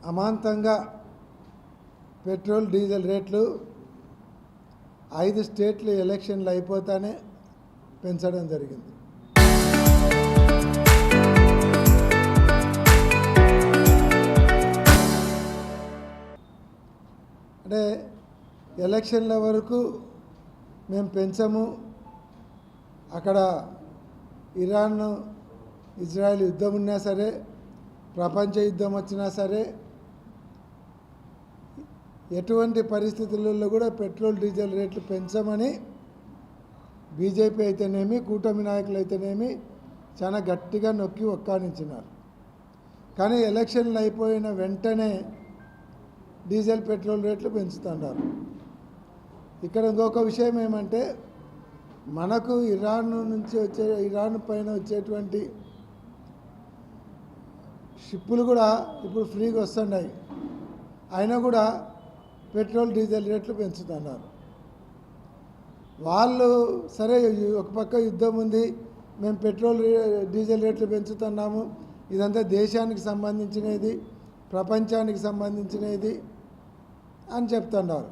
అమాంతంగా petrol diesel రేట్లు 5 స్టేట్లు ఎలక్షన్లు అయిపోతానే పెంచడం జరిగింది. అంటే ఎలక్షన్ల వరకు మేము పెంచము, అక్కడ ఇరాన్ ఇజ్రాయెల్ యుద్ధం ఉన్నా సరే, ప్రపంచ యుద్ధం వచ్చినా సరే, ఎటువంటి పరిస్థితులలో కూడా పెట్రోల్ డీజిల్ రేట్లు పెంచమని బీజేపీ అయితేనేమి, కూటమి నాయకులు అయితేనేమి చాలా గట్టిగా నొక్కి ఒక్కానించినారు. కానీ ఎలక్షన్లు అయిపోయిన వెంటనే డీజిల్ పెట్రోల్ రేట్లు పెంచుతున్నారు. ఇక్కడ ఇంకొక విషయం ఏమంటే, మనకు ఇరాన్ పైన వచ్చేటువంటి షిప్పులు కూడా ఇప్పుడు ఫ్రీగా వస్తున్నాయి. అయినా కూడా పెట్రోల్ డీజిల్ రేట్లు పెంచుతున్నారు. వాళ్ళు సరే ఒక పక్క యుద్ధం ఉంది, మేము పెట్రోల్ డీజిల్ రేట్లు పెంచుతున్నాము, ఇదంతా దేశానికి సంబంధించినది, ప్రపంచానికి సంబంధించినది అని చెప్తున్నారు.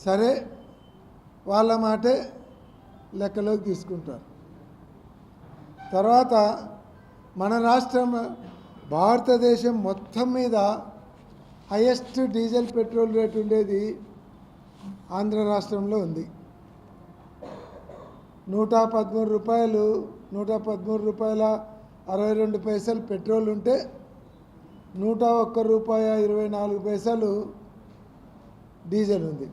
సరే, వాళ్ళ మాటే లెక్కలోకి తీసుకుంటారు. తర్వాత మన రాష్ట్రం భారతదేశం మొత్తం మీద హైయెస్ట్ డీజిల్ పెట్రోల్ రేట్ ఉండేది ఆంధ్ర రాష్ట్రంలో ఉంది. 113 రూపాయలు, 113 రూపాయల 62 పైసలు పెట్రోల్ ఉంటే 101 రూపాయ 24 పైసలు డీజిల్ ఉంది.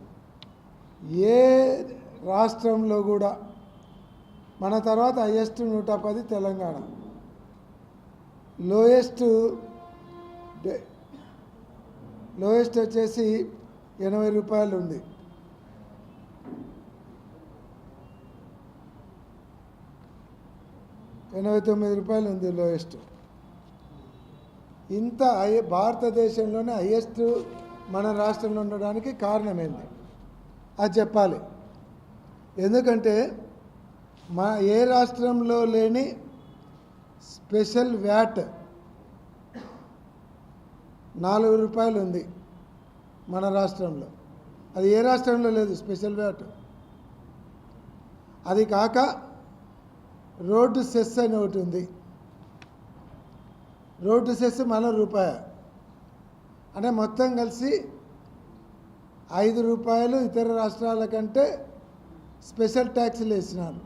ఏ రాష్ట్రంలో కూడా మన తర్వాత హైయెస్ట్ 110 తెలంగాణ, లోయెస్ట్ వచ్చేసి 80 రూపాయలు ఉంది. ₹89 ఉంది లోయెస్ట్. ఇంత భారతదేశంలోనే హైయెస్ట్ మన రాష్ట్రంలో ఉండడానికి కారణం ఏంటి అది చెప్పాలి. ఎందుకంటే ఏ రాష్ట్రంలో లేని స్పెషల్ వ్యాట్ ₹4 ఉంది మన రాష్ట్రంలో. అది ఏ రాష్ట్రంలో లేదు స్పెషల్ వ్యాట్. అది కాక రోడ్డు సెస్ అని ఒకటి ఉంది. రోడ్డు సెస్ మన రూపాయి, అంటే మొత్తం కలిసి ₹5 ఇతర రాష్ట్రాల కంటే స్పెషల్ ట్యాక్స్లు వేసినారు.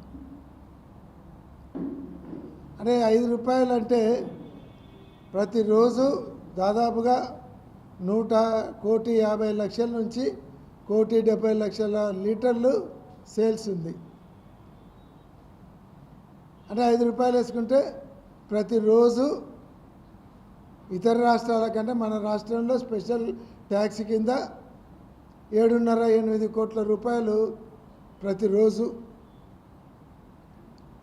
అంటే ₹5 అంటే ప్రతిరోజు దాదాపుగా 1,50,00,000 నుంచి 1,70,00,000 లీటర్లు సేల్స్ ఉంది. అంటే ₹5 వేసుకుంటే ప్రతిరోజు ఇతర రాష్ట్రాల కంటే మన రాష్ట్రంలో స్పెషల్ ట్యాక్స్ కింద 7.5-8 కోట్ల రూపాయలు ప్రతిరోజు,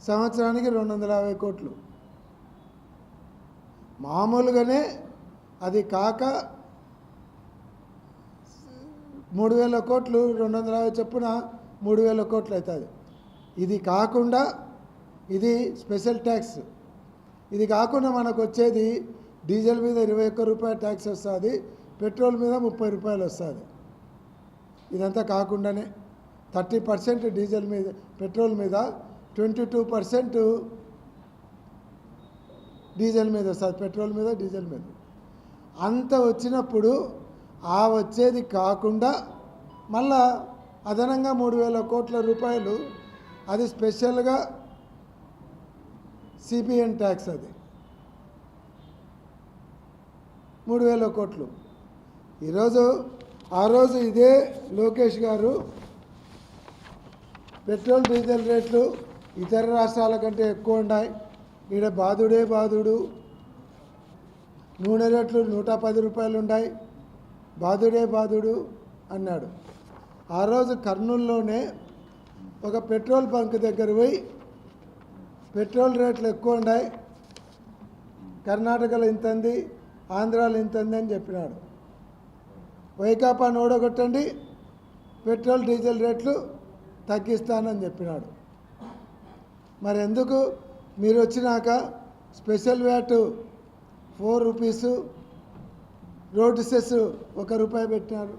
సంవత్సరానికి 250 కోట్లు. మామూలుగానే అది కాక 3,000 కోట్లు, 250 చొప్పున 3,000 కోట్లు అవుతుంది. ఇది కాకుండా ఇది స్పెషల్ ట్యాక్స్. ఇది కాకుండా మనకు వచ్చేది డీజిల్ మీద 21 రూపాయల ట్యాక్స్ వస్తుంది, పెట్రోల్ మీద 30 రూపాయలు వస్తుంది. ఇదంతా కాకుండానే 30% డీజిల్ మీద, పెట్రోల్ మీద 22% డీజిల్ మీద వస్తుంది, పెట్రోల్ మీద డీజిల్ మీద. అంత వచ్చినప్పుడు ఆ వచ్చేది కాకుండా మళ్ళా అదనంగా 3,000 కోట్ల రూపాయలు అది స్పెషల్గా సిబిఎన్ ట్యాక్స్, అది 3,000 కోట్లు. ఆ రోజు ఇదే లోకేష్ గారు పెట్రోల్ డీజిల్ రేట్లు ఇతర రాష్ట్రాల కంటే ఎక్కువ ఉన్నాయి, ఈడ బాధుడే బాధుడు, నూనె రేట్లు 110 రూపాయలు ఉన్నాయి, బాధుడే బాధుడు అన్నాడు. ఆ రోజు కర్నూలులోనే ఒక పెట్రోల్ బంక్ దగ్గర పోయి పెట్రోల్ రేట్లు ఎక్కువ ఉన్నాయి, కర్ణాటకలో ఇంతంది, ఆంధ్రాలో ఇంతంది అని చెప్పినాడు. వైకాపాను ఓడగొట్టండి, పెట్రోల్ డీజిల్ రేట్లు తగ్గిస్తానని చెప్పినాడు. మరి ఎందుకు మీరు వచ్చినాక special VAT 4 rupees road cess ₹1 పెట్టినారు,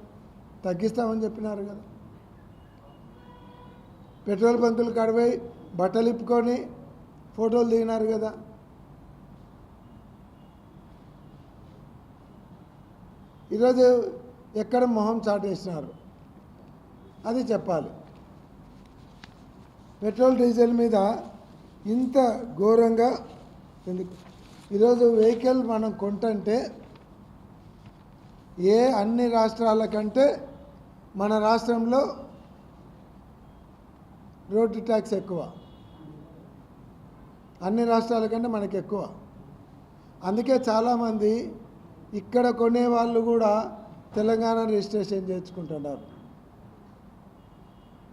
తగ్గిస్తామని చెప్పినారు కదా. పెట్రోల్ బంకులు కడిపోయి బట్టలు ఇప్పుకొని ఫోటోలు దిగినారు కదా. ఈరోజు ఎక్కడ మొహం చాటేసినారు అది చెప్పాలి. పెట్రోల్ డీజిల్ మీద ఇంత ఘోరంగా ఎందుకు? ఈరోజు వెహికల్ మనం కొంటుంటే అన్ని రాష్ట్రాల కంటే మన రాష్ట్రంలో రోడ్డు ట్యాక్స్ ఎక్కువ, అన్ని రాష్ట్రాల కంటే మనకి ఎక్కువ. అందుకే చాలామంది ఇక్కడ కొనేవాళ్ళు కూడా తెలంగాణ రిజిస్ట్రేషన్ చేయించుకుంటున్నారు,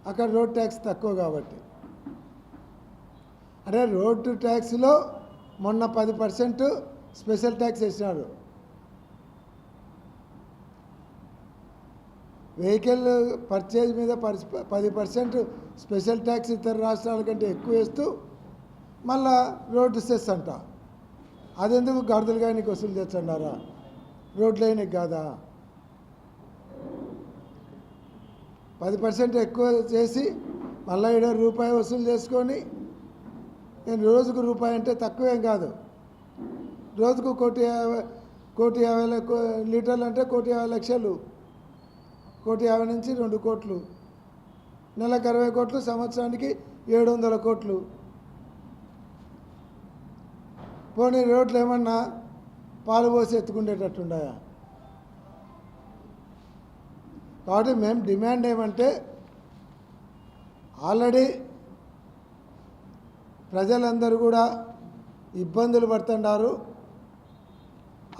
అక్కడ రోడ్ ట్యాక్స్ తక్కువ కాబట్టి. అంటే రోడ్డు ట్యాక్స్లో మొన్న 10% స్పెషల్ ట్యాక్స్ వేసినాడు. వెహికల్ పర్చేజ్ మీద 10% స్పెషల్ ట్యాక్స్ ఇతర రాష్ట్రాల కంటే ఎక్కువ వేస్తూ మళ్ళా రోడ్డు సెస్ అంట. అదెందుకు గాడిదలుగా నీకు వసూలు తెచ్చండారా? రోడ్లు అయినకి కాదా? 10% ఎక్కువ చేసి మళ్ళీ ₹1 వసూలు చేసుకొని, నేను రోజుకు ₹1 అంటే తక్కువేం కాదు. రోజుకు 1,50,000 లీటర్లు అంటే 1,50,00,000, 1,50,000 నుంచి 2 కోట్లు, నెలకు 60 కోట్లు, సంవత్సరానికి 700 కోట్లు. పోనీ రోడ్లు ఏమన్నా పాలు పోసి ఎత్తుకుండేటట్టుండయా? కాబట్టి మేము డిమాండ్ ఏమంటే, ఆల్రెడీ ప్రజలందరూ కూడా ఇబ్బందులు పడుతున్నారు.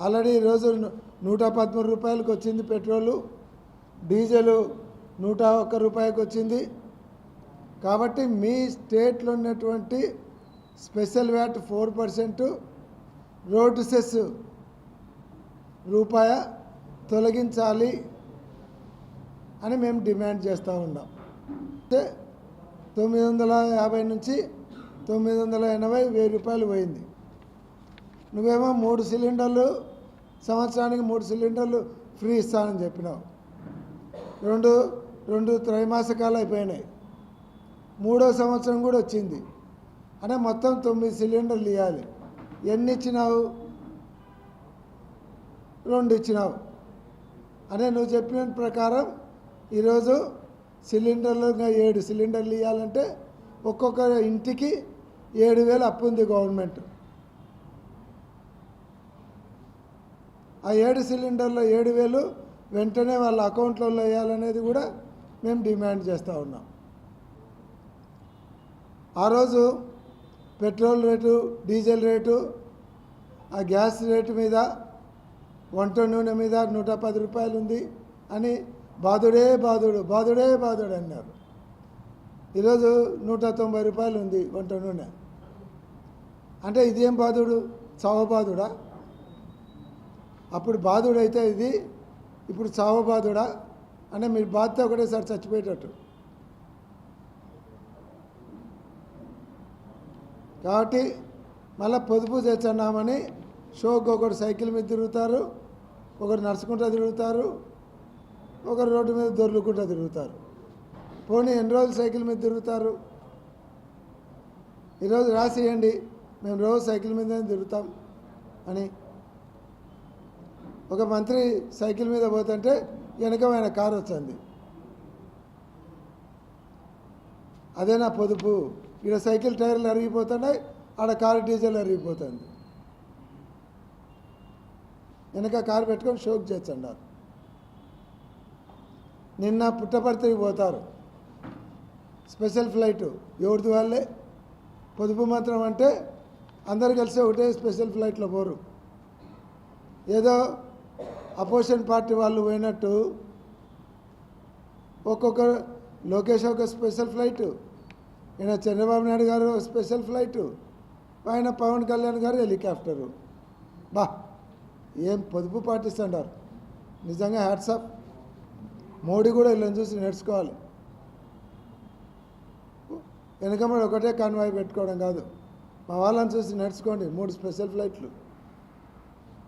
ఆల్రెడీ ఈరోజు ₹113 వచ్చింది పెట్రోలు, డీజిల్ ₹101 వచ్చింది. కాబట్టి మీ స్టేట్లో ఉన్నటువంటి స్పెషల్ వ్యాట్ 4%, రోడ్డు సెస్ ₹1 తొలగించాలి అని మేము డిమాండ్ చేస్తూ ఉన్నాం. అంటే 950 నుంచి 980, ₹1,000 పోయింది. నువ్వేమో 3 సిలిండర్లు సంవత్సరానికి 3 సిలిండర్లు ఫ్రీ ఇస్తానని చెప్పినావు. రెండు త్రైమాసికాలు అయిపోయినాయి, 3వ సంవత్సరం కూడా వచ్చింది. అంటే మొత్తం 9 సిలిండర్లు ఇవ్వాలి. ఎన్ని ఇచ్చినావు? 2 ఇచ్చినావు. అంటే నువ్వు చెప్పిన ప్రకారం ఈరోజు సిలిండర్లు 7 సిలిండర్లు ఇవ్వాలంటే ఒక్కొక్క ఇంటికి 7,000 అప్పు ఉంది గవర్నమెంట్. ఆ 7 సిలిండర్లో 7,000 వెంటనే వాళ్ళ అకౌంట్లో వేయాలనేది కూడా మేము డిమాండ్ చేస్తూ ఉన్నాం. ఆ రోజు పెట్రోల్ రేటు, డీజిల్ రేటు, ఆ గ్యాస్ రేటు మీద, వంట నూనె మీద ₹110 ఉంది అని బాధుడే అన్నారు. ఈరోజు ₹190 ఉంది వంట నూనె. అంటే ఇదేం బాధుడు? చావబాధుడా? అప్పుడు బాధుడైతే ఇది ఇప్పుడు చావబాధుడా? అంటే మీరు బాధతో ఒకటేసారి చచ్చిపోయేటట్టు. కాబట్టి మళ్ళీ పొదుపు తెచ్చున్నామని షోకు ఒకరు సైకిల్ మీద తిరుగుతారు, ఒకరు నడుచుకుంటూ తిరుగుతారు, ఒకరు రోడ్డు మీద దొర్లుకుంటూ తిరుగుతారు. పోనీ ఎన్ని రోజులు సైకిల్ మీద తిరుగుతారు? ఈరోజు రాసియండి, మేము రోజు సైకిల్ మీదనే తిరుగుతాం అని. ఒక మంత్రి సైకిల్ మీద పోతుంటే వెనకమైన కారు వచ్చింది. అదే నా పొదుపు? ఇక్కడ సైకిల్ టైర్లు అరిగిపోతున్నాయి, ఆడ కారు డీజిల్ అరిగిపోతుంది. వెనక కారు పెట్టుకొని షోక్ చేస్తున్నారు. నిన్న పుట్టపర్తికి పోతారు, స్పెషల్ ఫ్లైటు ఎవరిది వాళ్ళే. పొదుపు మంత్రం అంటే అందరు కలిసి ఒకటే స్పెషల్ ఫ్లైట్లో పోరు. ఏదో అపోజిషన్ పార్టీ వాళ్ళు పోయినట్టు ఒక్కొక్కరు, లోకేష్ ఒక స్పెషల్ ఫ్లైటు, ఈయన చంద్రబాబు నాయుడు గారు స్పెషల్ ఫ్లైటు, ఆయన పవన్ కళ్యాణ్ గారు హెలికాప్టరు. ఏం పొదుపు పాటిస్తున్నారు! నిజంగా హ్యాట్సాప్. మోడీ కూడా వీళ్ళని చూసి నేర్చుకోవాలి. వెనకమ్మడి ఒకటే కాన్వాయ్ పెట్టుకోవడం కాదు, మా వాళ్ళని చూసి నేర్చుకోండి. 3 స్పెషల్ ఫ్లైట్లు,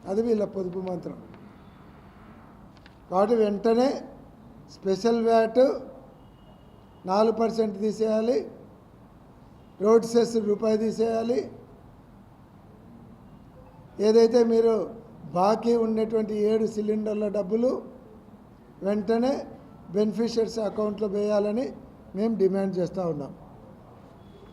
అది వీళ్ళ పొదుపు మంత్రం. కాబట్టి వెంటనే స్పెషల్ వ్యాట్ 4% తీసేయాలి, రోడ్ సెస్ రూపాయి తీసేయాలి. ఏదైతే మీరు బాకీ ఉన్నటువంటి 7 సిలిండర్ల డబ్బులు వెంటనే బెనిఫిషియర్స్ అకౌంట్లో వేయాలని మేము డిమాండ్ చేస్తూ ఉన్నాం.